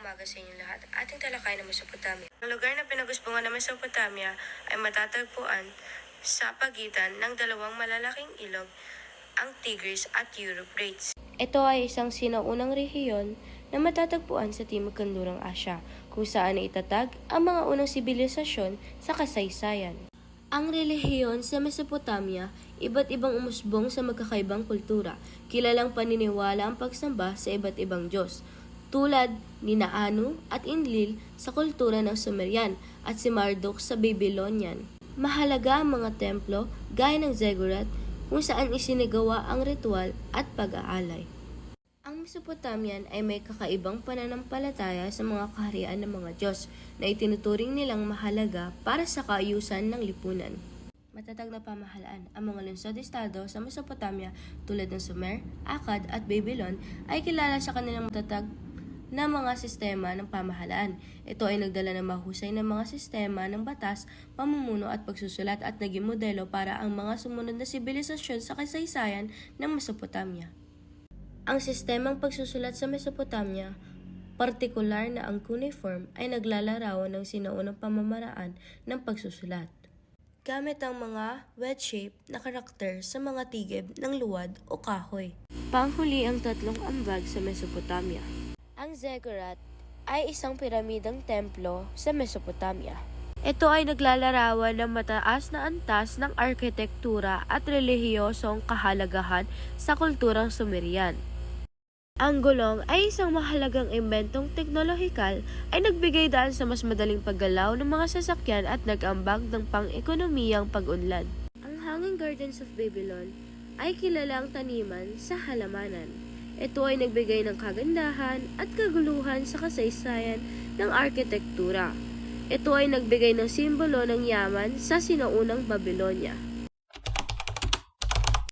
umaga sa inyong lahat. Ating talakay ng Mesopotamia. Ang lugar na pinagusbungan ng Mesopotamia ay matatagpuan sa pagitan ng dalawang malalaking ilog, ang Tigris at Euphrates. Ito ay isang sinaunang rehiyon na matatagpuan sa Timog Kanlurang Asya, kung saan itatag ang mga unang sibilisasyon sa kasaysayan. Ang relihiyon sa Mesopotamia, iba't ibang umusbong sa magkakaibang kultura, kilalang paniniwala ang pagsamba sa iba't ibang Diyos, tulad ni Anu at Enlil sa kultura ng Sumerian at si Marduk sa Babylonian. Mahalaga ang mga templo gaya ng ziggurat kung saan isinagawa ang ritual at pag-aalay. Ang Mesopotamian ay may kakaibang pananampalataya sa mga kaharian ng mga Diyos na itinuturing nilang mahalaga para sa kaayusan ng lipunan. Matatag na pamahalaan, ang mga lungsod-estado sa Mesopotamia tulad ng Sumer, Akkad at Babylon ay kilala sa kanilang matatag na mga sistema ng pamahalaan. Ito ay nagdala ng mahusay na mga sistema ng batas, pamumuno at pagsusulat at naging modelo para ang mga sumunod na sibilisasyon sa kasaysayan ng Mesopotamia. Ang sistemang pagsusulat sa Mesopotamia, partikular na ang cuneiform, ay naglalarawan ng sinaunang pamamaraan ng pagsusulat, gamit ang mga wedge-shaped na karakter sa mga tigib ng luwad o kahoy. Panghuli ang tatlong ambag sa Mesopotamia. Ang ziggurat ay isang piramidang templo sa Mesopotamia. Ito ay naglalarawan ng mataas na antas ng arkitektura at relihiyosong kahalagahan sa kulturang Sumerian. Ang gulong ay isang mahalagang inventong teknolohikal ay nagbigay daan sa mas madaling paggalaw ng mga sasakyan at nag-ambag ng pang-ekonomiyang pag-unlad. Ang Hanging Gardens of Babylon ay kilalang taniman sa halamanan. Ito ay nagbigay ng kagandahan at kaguluhan sa kasaysayan ng arkitektura. Ito ay nagbigay ng simbolo ng yaman sa sinaunang Babylonia.